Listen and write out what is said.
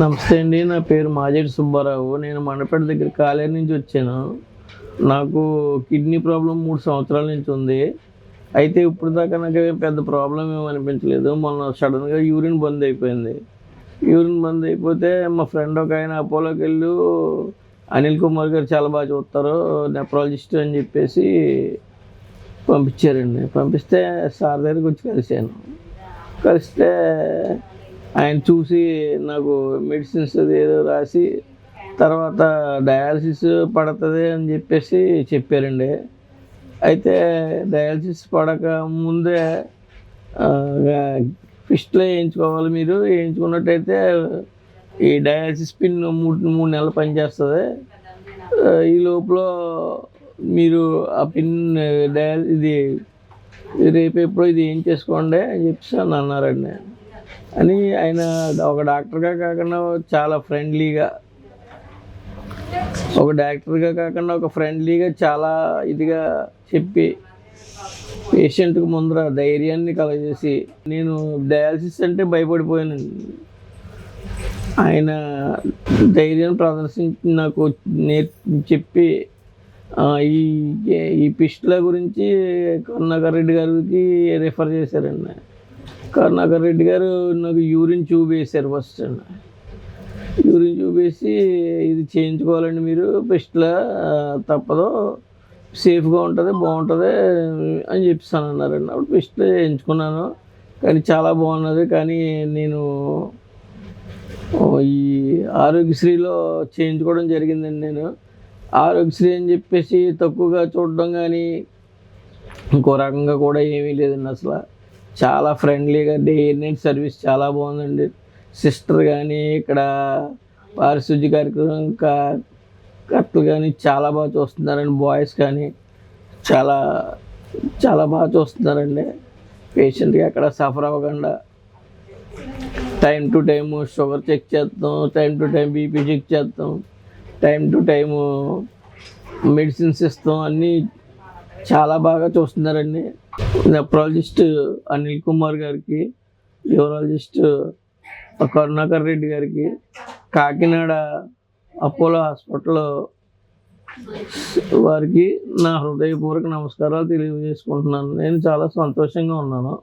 నమస్తే అండి. నా పేరు మాజేటి సుబ్బారావు. నేను మండపేట దగ్గర కాలేరు నుంచి వచ్చాను. నాకు కిడ్నీ ప్రాబ్లం 3 సంవత్సరాల నుంచి ఉంది. అయితే ఇప్పుడు దాకా నాకేం పెద్ద ప్రాబ్లమ్ ఏమి అనిపించలేదు. మొన్న సడన్‌గా యూరిన్ బంద్ అయిపోయింది. యూరిన్ బంద్ అయిపోతే మా ఫ్రెండ్ ఒకాయన అపోలోకెళ్ళు అనిల్ కుమార్ గారు చాలా బాగా చూస్తారు, నెఫ్రాలజిస్ట్ అని చెప్పేసి పంపించారండి. పంపిస్తే సార్ దగ్గరికి వచ్చి కలిసాను. కలిస్తే ఆయన చూసి నాకు మెడిసిన్స్ అది ఏదో రాసి తర్వాత డయాలసిస్ పడుతుంది అని చెప్పేసి చెప్పారండి. అయితే డయాలసిస్ పడక ముందే ఫిస్ట్లో వేయించుకోవాలి. మీరు వేయించుకున్నట్టయితే ఈ డయాలసిస్ పిన్ 3 నెలలు పనిచేస్తుంది. ఈ లోపల మీరు ఆ పిన్ ఇది రేపు ఎప్పుడో ఇది ఏం చేసుకోండి అని చెప్పేసి అని అన్నారండి. అని ఆయన ఒక డాక్టర్గా కాకుండా చాలా ఫ్రెండ్లీగా, చాలా ఇదిగా చెప్పి పేషెంట్కి ముందర ధైర్యాన్ని కలగజేసి, నేను డయాలసిస్ అంటే భయపడిపోయానండి. ఆయన ధైర్యాన్ని ప్రదర్శించి నాకు చెప్పి ఈ పిస్టుల గురించి కరుణాకర్ రెడ్డి గారికి రిఫర్ చేశారండి. కరుణాకర్ రెడ్డి గారు నాకు యూరిన్ ట్యూబ్ వేశారు ఫస్ట్ అండి. యూరిన్ ట్యూబ్ వేసి ఇది చేయించుకోవాలండి మీరు, పిస్టుల తప్పదు, సేఫ్గా ఉంటుంది, బాగుంటుంది అని చెప్పేసాను అన్నారండి. అప్పుడు పిస్టులు చేయించుకున్నాను. కానీ చాలా బాగున్నది. కానీ నేను ఈ ఆరోగ్యశ్రీలో చేయించుకోవడం జరిగిందండి. నేను ఆరోగ్యశ్రీ అని చెప్పేసి తక్కువగా చూడడం కానీ ఇంకో రకంగా కూడా ఏమీ లేదండి. అసలు చాలా ఫ్రెండ్లీగా డే నైట్ సర్వీస్ చాలా బాగుందండి. సిస్టర్ కానీ ఇక్కడ పారిశుద్ధ్య కార్యక్రమం కర్తలు కానీ చాలా బాగా చూస్తున్నారండి. బాయ్స్ కానీ చాలా చాలా బాగా చూస్తున్నారండి. పేషెంట్కి ఎక్కడ సఫర్ అవ్వకుండా time to time sugar check చేస్తాం, time to time BP check చేస్తాం, టైం టు టైము మెడిసిన్స్ ఇస్తాం. అన్నీ చాలా బాగా చూస్తున్నారండి. నెఫ్రాలజిస్ట్ అనిల్ కుమార్ గారికి, యూరాలజిస్ట్ కరుణాకర్ రెడ్డి గారికి, కాకినాడ అపోలో హాస్పిటల్ వారికి నా హృదయపూర్వక నమస్కారాలు తెలియజేసుకుంటున్నాను. నేను చాలా సంతోషంగా ఉన్నాను.